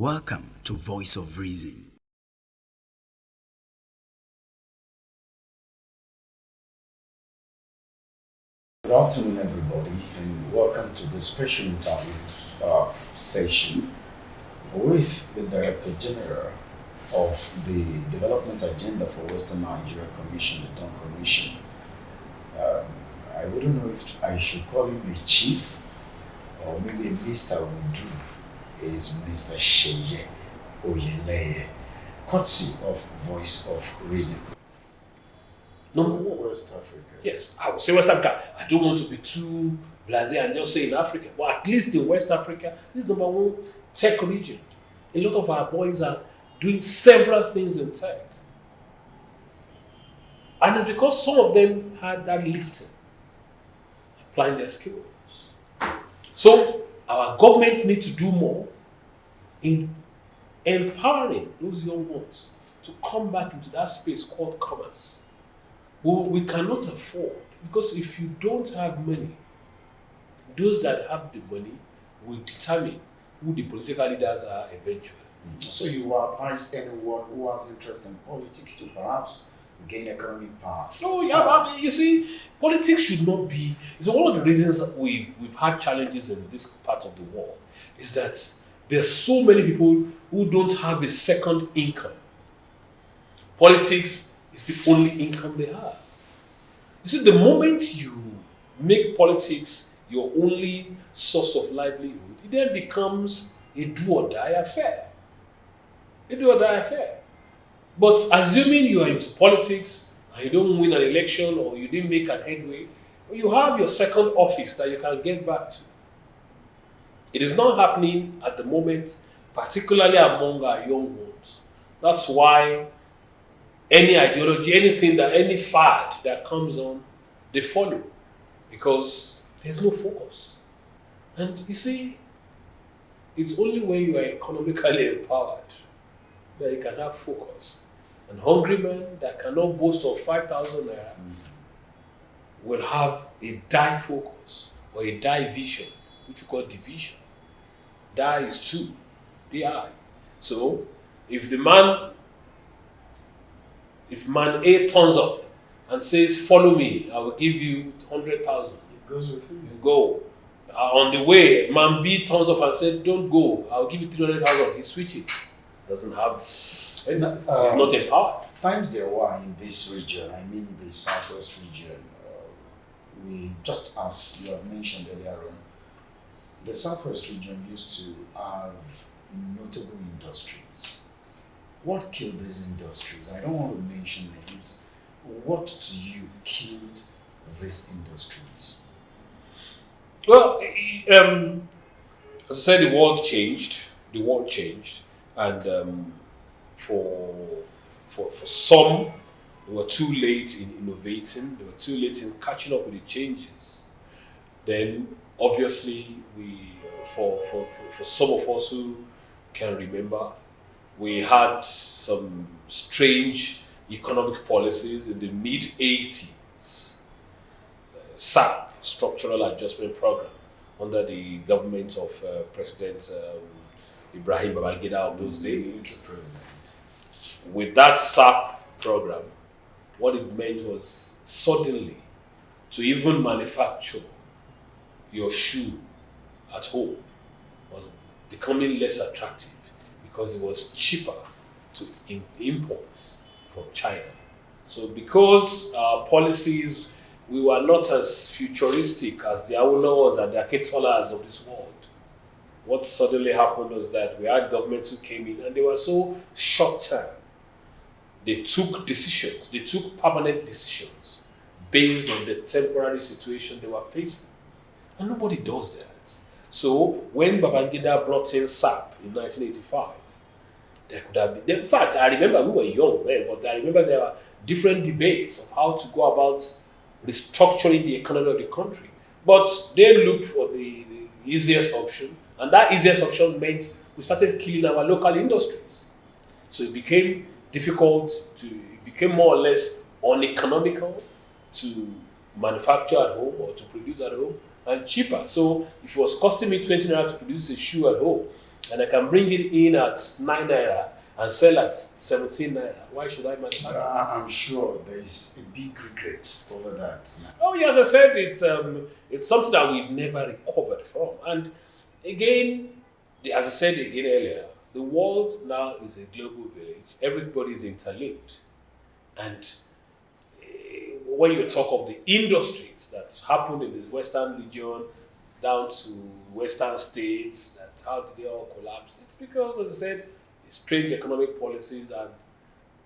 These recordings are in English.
Welcome to Voice of Reason. Good afternoon, everybody, and welcome to this special interview session with the Director General of the Development Agenda for Western Nigeria Commission, the Don Commission. I wouldn't know if I should call him a chief or maybe a minister would do, is Mr. Seye Oyeleye, courtesy of Voice of Reason. Number one, West Africa. yes, I would say West Africa. I don't want to be too blasé and just say in Africa, but at least in West Africa, this is number one tech region. A lot of our boys are doing several things in tech. And it's because some of them had that lifting, applying their skills. So our governments need to do more in empowering those young ones to come back into that space called commerce. We cannot afford, because if you don't have money, those that have the money will determine who the political leaders are eventually. So you will advise anyone who has interest in politics to perhaps gain economic power? Oh yeah, I mean, you see, politics should not be. It's one of the reasons we've had challenges in this part of the world is that there's so many people who don't have a second income. Politics is the only income they have. You see, the moment you make politics your only source of livelihood, it then becomes a do or die affair. A do or die affair. But assuming you are into politics and you don't win an election or you didn't make an headway, you have your second office that you can get back to. It is not happening at the moment, particularly among our young ones. That's why any ideology, any fad that comes on, they follow because there's no focus. And you see, it's only when you are economically empowered that you can have focus. And hungry men that cannot boast of 5,000 naira will have a die focus or a die vision, which we call division. Die is two, DI. So if man A turns up and says, "Follow me, I will give you 100,000." It goes with you. You go. On the way, man B turns up and said, "Don't go, I will give you 300,000." He switches. Doesn't have. He's not empowered. Times there were in this region, I mean the southwest region, we just as you have mentioned earlier on, the southwest region used to have notable industries. What killed these industries? I don't want to mention names. What to you killed these industries? Well, as I said, the world changed. And for some, they were too late in innovating. They were too late in catching up with the changes. Then, obviously, for some of us who can remember, we had some strange economic policies in the mid-80s. SAP, Structural Adjustment Program, under the government of President Ibrahim Babangida of those days. With that SAP program, what it meant was suddenly to even manufacture your shoe at home was becoming less attractive because it was cheaper to import from China. So because our policies, we were not as futuristic as the Awolowas and the Aketolas of this world. What suddenly happened was that we had governments who came in and they were so short-term. They took decisions, they took permanent decisions based on the temporary situation they were facing. And nobody does that. So when Babangida brought in SAP in 1985, there could have been, in fact, I remember we were young then, but I remember there were different debates of how to go about restructuring the economy of the country. But they looked for the easiest option, and that easiest option meant we started killing our local industries. So it became it became more or less uneconomical to manufacture at home or to produce at home and cheaper. So if it was costing me 20 naira to produce a shoe at home, and I can bring it in at 9 naira and sell at 17 naira. Why should I manage? But I'm sure there's a big regret over that. Oh, yeah, as I said, it's something that we've never recovered from. And again, as I said again earlier, the world now is a global village. Everybody is interlinked. And when you talk of the industries that's happened in the Western region down to Western states, that how did they all collapse? It's because, as I said, strange economic policies and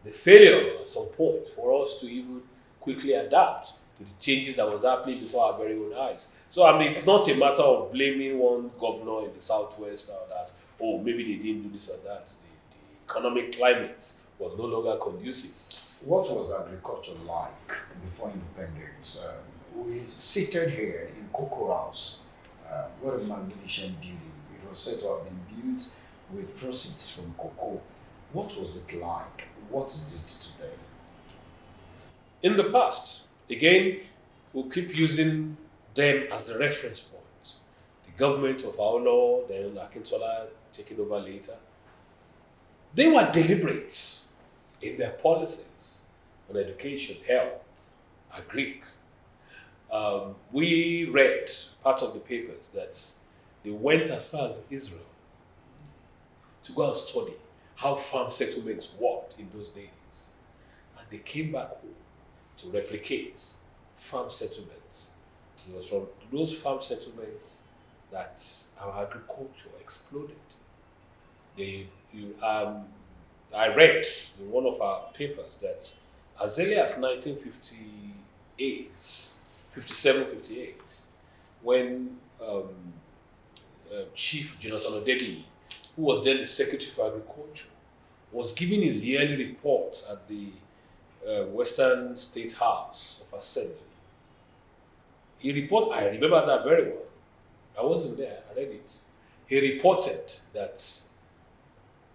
the failure at some point for us to even quickly adapt to the changes that was happening before our very own eyes. So I mean, it's not a matter of blaming one governor in the southwest or that, oh, maybe they didn't do this or that. The economic climate was no longer conducive. What was agriculture like before independence? We seated here in Cocoa House. What a magnificent building. It was said to have been built with proceeds from cocoa. What was it like? What is it today? In the past, again, we'll keep using them as the reference point. The government of Aolo, then Akintola taking over later, they were deliberate in their policies on education, health, agric. We read part of the papers that they went as far as Israel to go and study how farm settlements worked in those days. And they came back home to replicate farm settlements. It was from those farm settlements that our agriculture exploded. I read in one of our papers that as early as 1958, 57, 58, when Chief Jonathan Odebi, who was then the Secretary for Agriculture, was giving his yearly report at the Western State House of Assembly. I remember that very well. I wasn't there, I read it. He reported that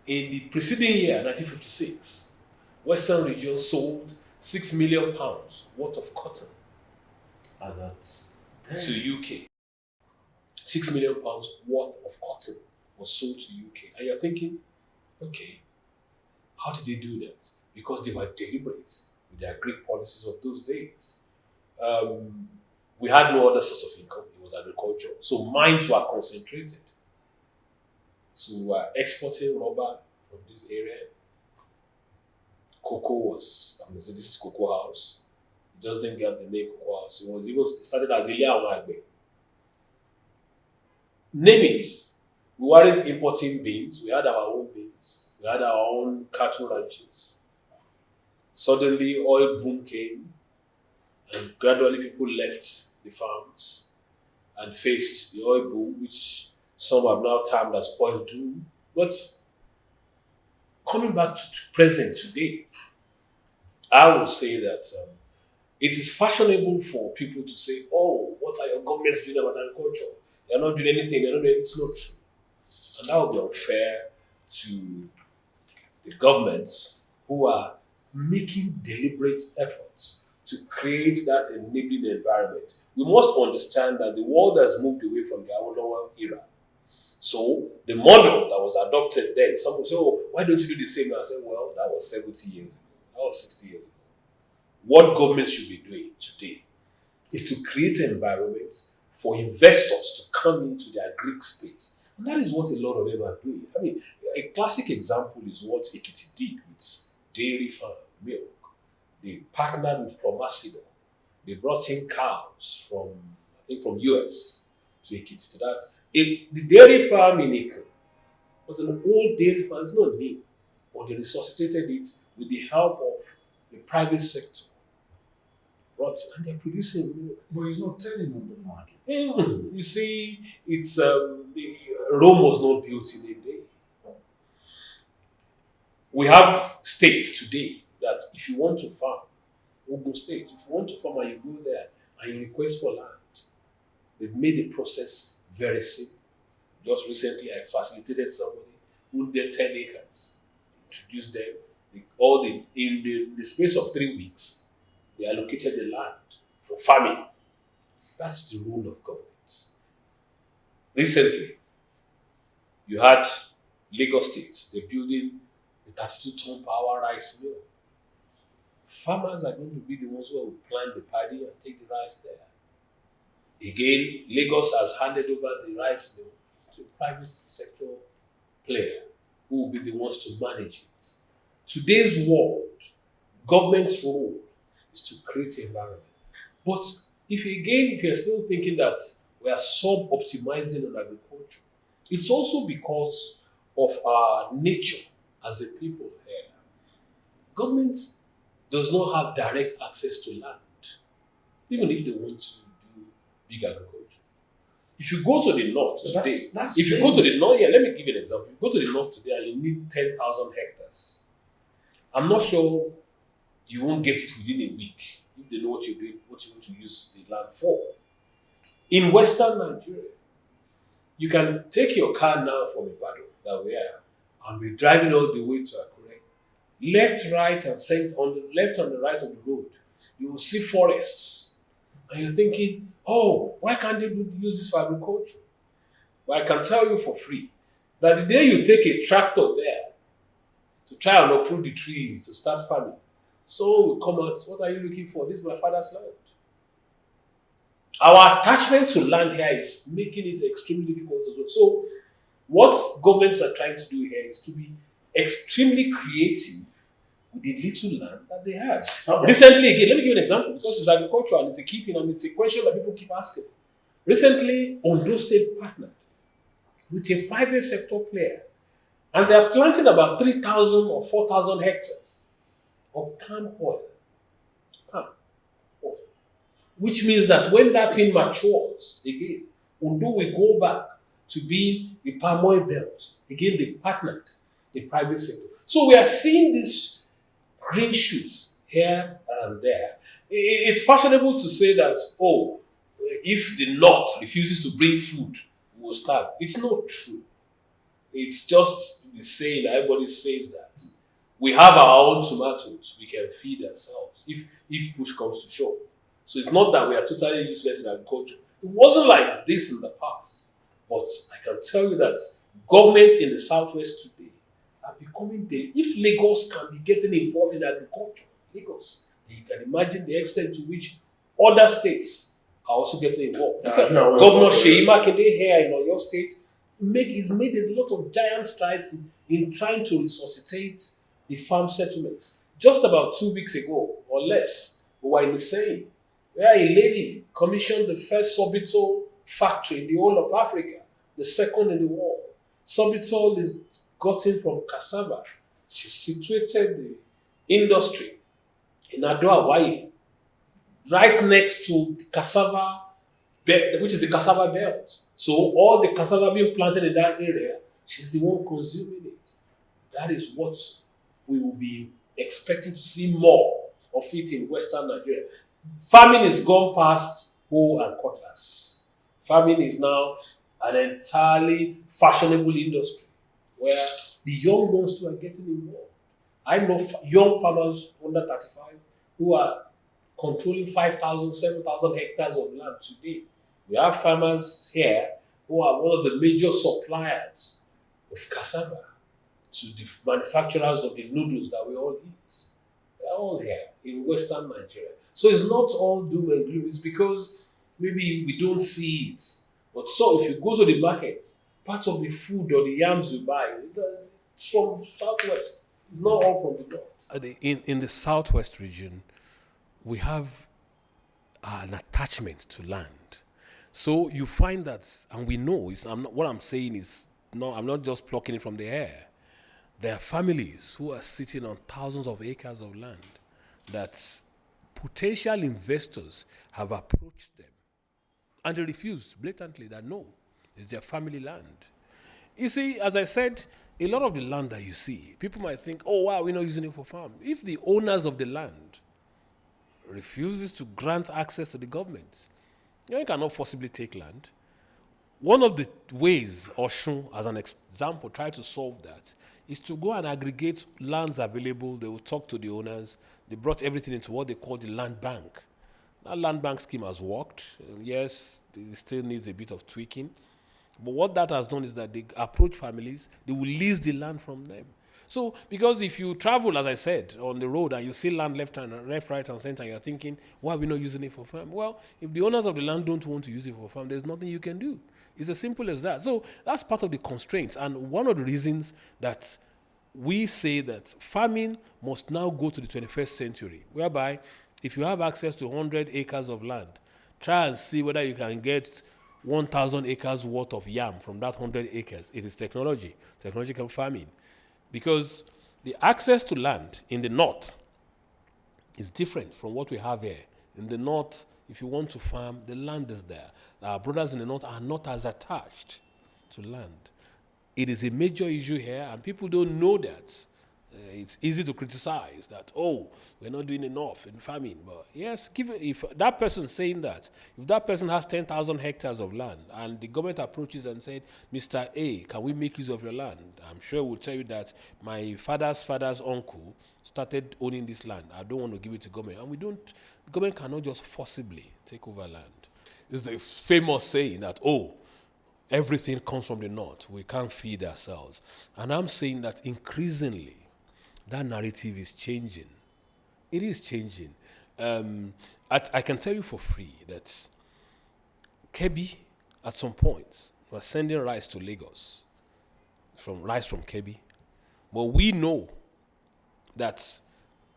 in the preceding year, 1956, Western region sold £6 million worth of cotton as at to UK. £6 million worth of cotton was sold to UK. And you're thinking, okay, how did they do that? Because they were deliberate with their Greek policies of those days. We had no other source of income. It was agriculture. So mines were concentrated. So we were exporting rubber from this area. Cocoa was, this is Cocoa House. It just didn't get the name Cocoa House. It was even started as Ilé Àwọn Àgbẹ̀. Name it. We weren't importing beans. We had our own beans. We had our own cattle ranches. Suddenly, oil boom came, and gradually people left the farms and faced the oil boom, which some have now termed as oil doom. But coming back to present today, I will say that it is fashionable for people to say, oh, what are your governments doing about agriculture? They're not doing anything. They're not doing. It's not true. And that would be unfair to the governments who are making deliberate efforts to create that enabling environment. We must understand that the world has moved away from the Awolowo era. So the model that was adopted then, some will say, oh, why don't you do the same? And I said, well, that was 70 years ago. That was 60 years ago. What governments should be doing today is to create an environment for investors to come into their Greek space. And that is what a lot of them are doing. I mean, a classic example is what Ekiti did with dairy farm, milk. They partnered with Promasido. They brought in cows from, I think, from US to Ekiti to that. The dairy farm in Ekiti was an old dairy farm. It's not new, but they resuscitated it with the help of the private sector. And they're producing milk. But it's not telling on the market. You see, it's the Rome was not built in a day. We have states today that if you want to farm, Ogun State, if you want to farm and you go there and you request for land, they've made the process very simple. Just recently, I facilitated somebody who did 10 acres, introduced them, in the space of 3 weeks, they allocated the land for farming. That's the role of government. Recently, you had Lagos State, they're building a 32-ton power rice mill. Farmers are going to be the ones who will plant the paddy and take the rice there. Again, Lagos has handed over the rice mill to a private sector player who will be the ones to manage it. Today's world, government's role is to create environment. But if you're still thinking that we are sub-optimizing on agriculture, it's also because of our nature as a people here. Government does not have direct access to land, even if they want to do big agriculture. If you go to the north today, if you go to the north, let me give you an example. If you go to the north today and you need 10,000 hectares, I'm not sure you won't get it within a week if they know what you're doing, what you want to use the land for. In Western Nigeria, you can take your car now from Ibadan, that we are, and be driving all the way to Akure. Left, right, and center, on the left and the right of the road, you will see forests. And you're thinking, oh, why can't they use this for agriculture? Well, I can tell you for free that the day you take a tractor there to try and uproot the trees to start farming, someone will come out, what are you looking for? This is my father's land. Our attachment to land here is making it extremely difficult as well. So, what governments are trying to do here is to be extremely creative with the little land that they have. Recently, again, let me give you an example because it's agriculture and it's a key thing and it's a question that people keep asking. Recently, Ondo State partnered with a private sector player and they are planting about 3,000 or 4,000 hectares of palm oil. Which means that when that thing matures, again, Ondo will go back to being the palm oil belt. Again, they partnered the private sector. So we are seeing these green shoots here and there. It's fashionable to say that, oh, if the North refuses to bring food, we will starve. It's not true. It's just the saying, everybody says that. We have our own tomatoes. We can feed ourselves if push comes to shove. So it's not that we are totally useless in agriculture. It wasn't like this in the past. But I can tell you that governments in the southwest today are becoming if Lagos can be getting involved in agriculture, Lagos, you can imagine the extent to which other states are also getting involved. Governor Seye Oyeleye here in Oyo State has made a lot of giant strides in trying to resuscitate the farm settlements. Just about 2 weeks ago or less, we were in the Seye, where a lady commissioned the first sorbitol factory in the whole of Africa, the second in the world. Sorbitol is gotten from cassava. She situated the industry in Ado, Hawaii, right next to the cassava, which is the cassava belt. So all the cassava being planted in that area, she's the one consuming it. That is what we will be expecting to see more of it in Western Nigeria. Farming is gone past hoe and cutlass. Farming is now an entirely fashionable industry where the young ones too are getting involved. I know young farmers under 35 who are controlling 5,000, 7,000 hectares of land today. We have farmers here who are one of the major suppliers of cassava to the manufacturers of the noodles that we all eat. They are all here in Western Nigeria. So it's not all doom and gloom. It's because maybe we don't see it. But so if you go to the market, part of the food or the yams you buy, it's from Southwest. It's not all from the North. In the Southwest region, we have an attachment to land. So you find that, and we know, what I'm saying is, I'm not just plucking it from the air. There are families who are sitting on thousands of acres of land that potential investors have approached them. And they refused blatantly that no, it's their family land. You see, as I said, a lot of the land that you see, people might think, oh, wow, we're not using it for farm. If the owners of the land refuses to grant access to the government, you cannot possibly take land. One of the ways Oshun, as an example, tried to solve that is to go and aggregate lands available. They will talk to the owners. They brought everything into what they call the land bank. That land bank scheme has worked. Yes, it still needs a bit of tweaking. But what that has done is that they approach families, they will lease the land from them. So, because if you travel, as I said, on the road and you see land left, right, and center, you're thinking, why are we not using it for farm? Well, if the owners of the land don't want to use it for farm, there's nothing you can do. It's as simple as that. So, that's part of the constraints. And one of the reasons that we say that farming must now go to the 21st century, whereby if you have access to 100 acres of land, try and see whether you can get 1,000 acres worth of yam from that 100 acres. It is technological farming. Because the access to land in the north is different from what we have here. In the north, if you want to farm, the land is there. Our brothers in the north are not as attached to land. It is a major issue here, and people don't know that. It's easy to criticize that, oh, we're not doing enough in farming. But yes, if that person saying that, if that person has 10,000 hectares of land and the government approaches and said, Mr. A, can we make use of your land? I'm sure we'll tell you that my father's uncle started owning this land. I don't want to give it to government. And the government cannot just forcibly take over land. It's the famous saying that, oh, everything comes from the north. We can't feed ourselves. And I'm saying that increasingly, that narrative is changing. It is changing. I can tell you for free that Kebbi, at some point, was sending rice to Lagos, rice from Kebbi. But we know that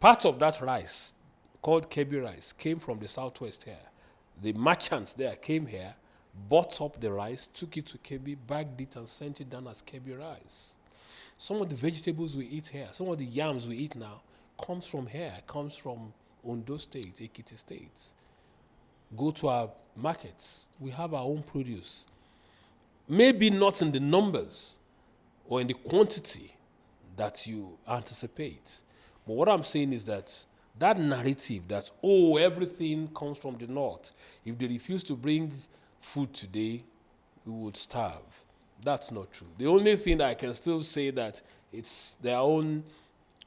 part of that rice, called Kebbi rice, came from the southwest here. The merchants there came here, bought up the rice, took it to Kebbi, bagged it, and sent it down as Kebbi rice. Some of the vegetables we eat here, some of the yams we eat now, comes from here, comes from Ondo State, Ekiti State. Go to our markets, we have our own produce. Maybe not in the numbers or in the quantity that you anticipate. But what I'm saying is that narrative that, oh, everything comes from the north. If they refuse to bring food today, we would starve. That's not true. The only thing that I can still say that it's their own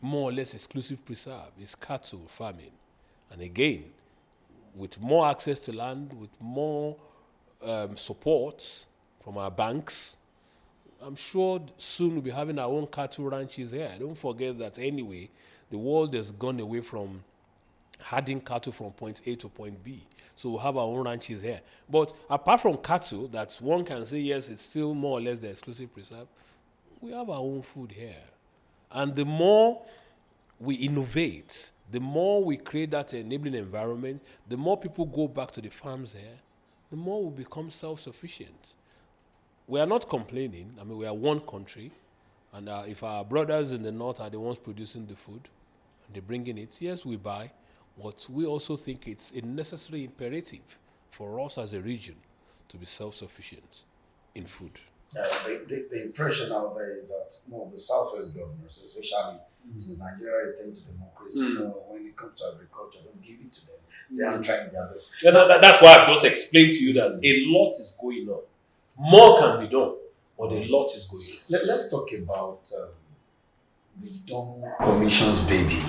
more or less exclusive preserve is cattle farming. And again, with more access to land, with more support from our banks, I'm sure soon we'll be having our own cattle ranches here. Don't forget that anyway, the world has gone away from herding cattle from point A to point B. So we'll have our own ranches here. But apart from cattle, that one can say, yes, it's still more or less the exclusive preserve, we have our own food here. And the more we innovate, the more we create that enabling environment, the more people go back to the farms here, the more we become self-sufficient. We are not complaining. I mean, we are one country. And if our brothers in the north are the ones producing the food, and they're bringing it, yes, we buy. But we also think it's a necessary imperative for us as a region to be self-sufficient in food. The impression out there is that the Southwest governors, especially since Nigeria retained democracy, when it comes to agriculture, don't give it to them. They are trying their best. Yeah, that's why I've just explained to you that a lot is going on. More can be done, but a lot is going on. Let's talk about the Dawn Commission's baby,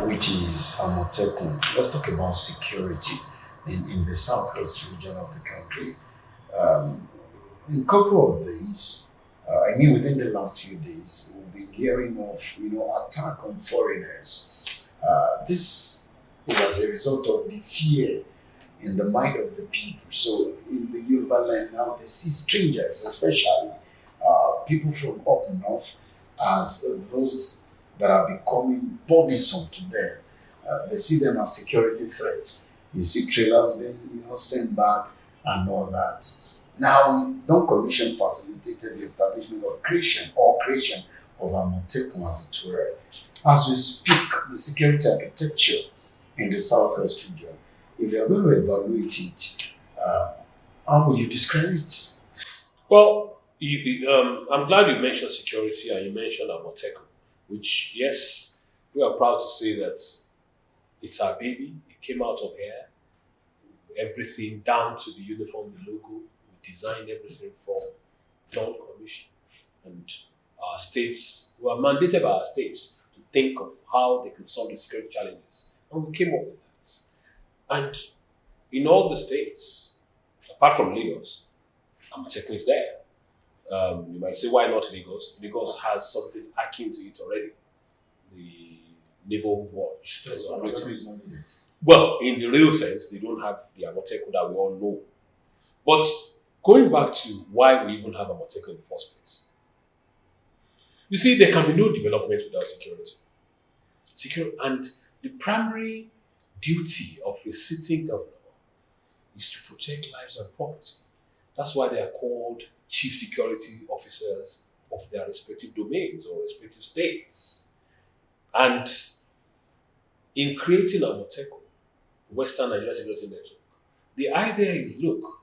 which is Amotekun. Let's talk about security in the southwest region of the country. In a couple of days, within the last few days, we've been hearing of attack on foreigners. This is as a result of the fear in the mind of the people. So in the Yoruba land now, they see strangers, especially people from up north, as those that are becoming burdensome to them. They see them as security threats. You see trailers being sent back and all that. Now, Dawn Commission facilitated the establishment of creation of Amotekun, as it were. As we speak, the security architecture in the southwest region, if you are going to evaluate it, how would you describe it? Well, I'm glad you mentioned security and you mentioned Amotekun, which, yes, we are proud to say that it's our baby. It came out of here. Everything down to the uniform, the logo. We designed everything from Dawn Commission. And our states, we are mandated by our states to think of how they could solve the security challenges. And we came up with that. And in all the states, apart from Lagos, Amotekun is there. You might say, why not Lagos? Lagos has something akin to it already. The neighborhood watch. So is Amotekun operating. is not needed. Well, in the real sense, they don't have the Amotekun that we all know. But going back to why we even have Amotekun in the first place, you see, there can be no development without security. And the primary duty of a sitting governor is to protect lives and property. That's why they are called chief security officers of their respective domains or respective states. And in creating Amotekun, Western Nigeria Security Network, the idea is, look,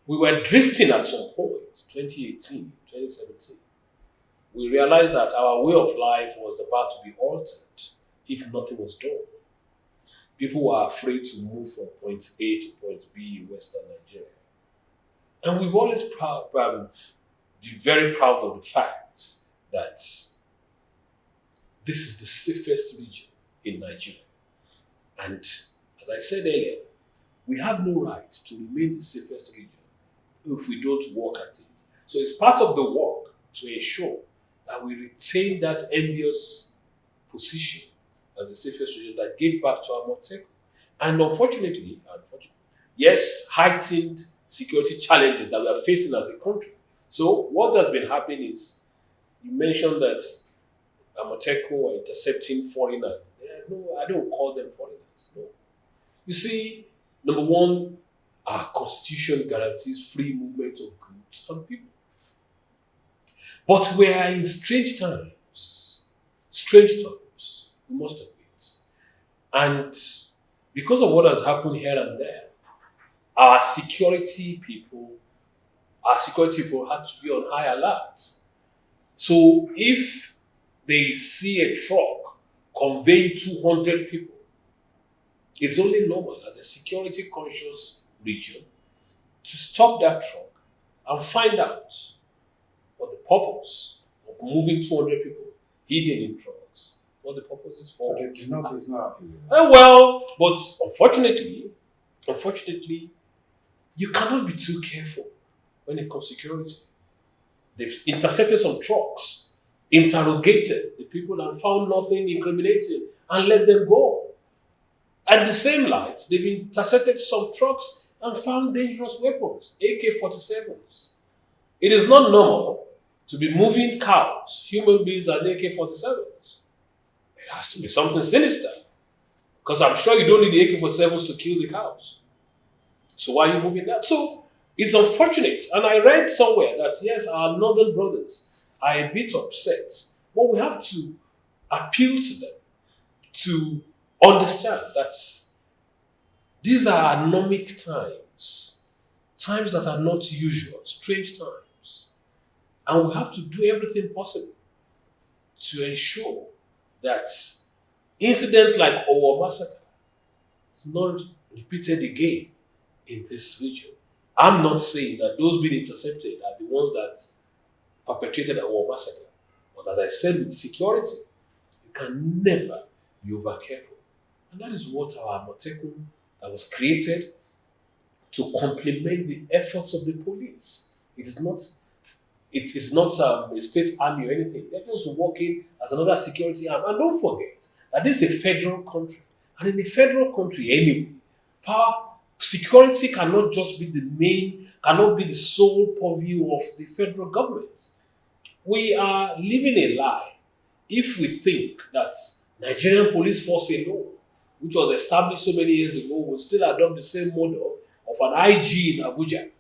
we were drifting at some point, 2018, 2017. We realized that our way of life was about to be altered if nothing was done. People were afraid to move from point A to point B in Western Nigeria. And we've always been very proud of the fact that this is the safest region in Nigeria. And as I said earlier, we have no right to remain the safest region if we don't work at it. So it's part of the work to ensure that we retain that envious position as the safest region that gave back to Amotekun. And unfortunately, yes, heightened security challenges that we are facing as a country. So what has been happening is, you mentioned that Amotekun were intercepting foreigners. No, I don't call them foreigners. No. You see, number one, our constitution guarantees free movement of goods and people. But we are in strange times, we must admit. And because of what has happened here and there, our security people had to be on high alert. So if they see a truck conveying 200 people, it's only normal as a security conscious region to stop that truck and find out what the purpose of moving 200 people hidden in trucks, what the purpose is for. But the North is not happy with that. Well, but unfortunately, you cannot be too careful when it comes to security. They've intercepted some trucks, interrogated the people and found nothing incriminating and let them go. At the same light, they've intercepted some trucks and found dangerous weapons, AK-47s. It is not normal to be moving cows, human beings, and AK-47s. It has to be something sinister. Because I'm sure you don't need the AK-47s to kill the cows. So why are you moving that? So it's unfortunate. And I read somewhere that, yes, our northern brothers are a bit upset. But we have to appeal to them to understand that these are anomic times. Times that are not usual, strange times. And we have to do everything possible to ensure that incidents like Owo massacre is not repeated again in this region. I'm not saying that those being intercepted are the ones that perpetrated the Owo massacre. But as I said, with security, you can never be over careful. And that is what our Amotekun that was created to complement the efforts of the police. It is not a state army or anything. They're just working as another security arm. And don't forget that this is a federal country. And in a federal country anyway, security cannot just be cannot be the sole purview of the federal government. We are living a lie if we think that Nigerian police force alone, which was established so many years ago, will still adopt the same model of an IG in Abuja,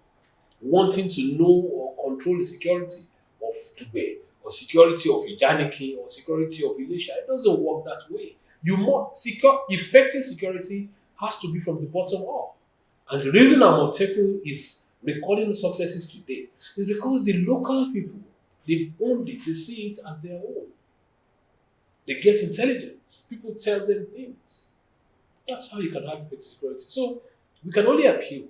wanting to know or control the security of Dugbe, or security of Ijaniki, or security of Ilesha. It doesn't work that way. Effective security has to be from the bottom up. And the reason Amotekun is recording successes today is because the local people, they've owned it, they see it as their own. They get intelligence. People tell them things. That's how you can have effective security. So we can only appeal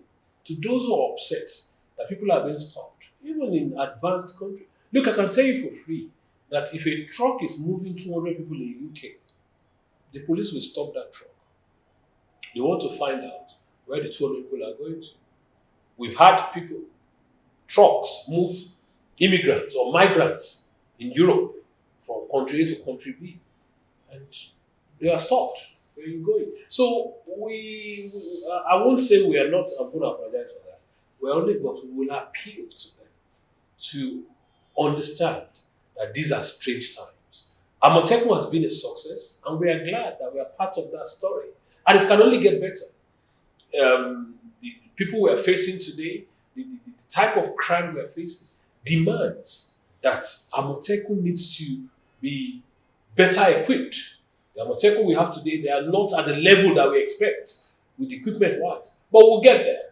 to those who are upset that people are being stopped, even in advanced countries. Look, I can tell you for free that if a truck is moving 200 people in the UK, the police will stop that truck. They want to find out where the 200 people are going to. We've had people trucks move immigrants or migrants in Europe from country A to country B, and they are stopped. Where are you going? So I won't say we are not. I'm going to apologize for that. We're only, but we will appeal to them to understand that these are strange times. Amotekun has been a success, and we are glad that we are part of that story. And it can only get better. The people we are facing today, the type of crime we are facing, demands that Amotekun needs to be better equipped. The Amotekun we have today, they are not at the level that we expect with equipment-wise. But we'll get there.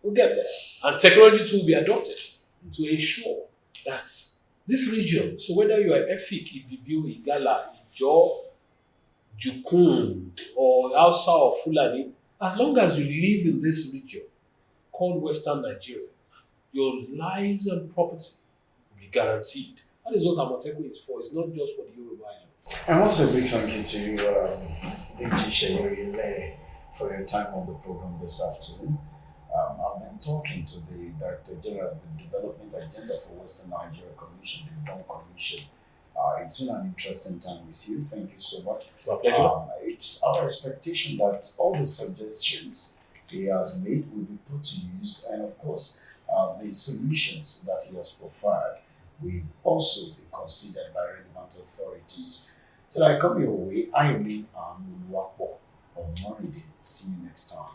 We'll get there. And technology too will be adopted to ensure that this region, so whether you are Efik, Ibibiu, Igala, Ijo, Jukun, or Hausa or Fulani, as long as you live in this region called Western Nigeria, your lives and property will be guaranteed. That is what Amotekun is for. It's not just for the Yoruba Island. And also a big thank you to you, Seye Oyeleye, for your time on the program this afternoon. I've been talking to the Director General of the Development Agenda for Western Nigeria Commission, the DON Commission. It's been an interesting time with you. Thank you so much. It's my pleasure. It's our expectation that all the suggestions he has made will be put to use, and of course, the solutions that he has provided will also be considered by relevant authorities. Till I come your way, I remain Wapo on Monday. See you next time.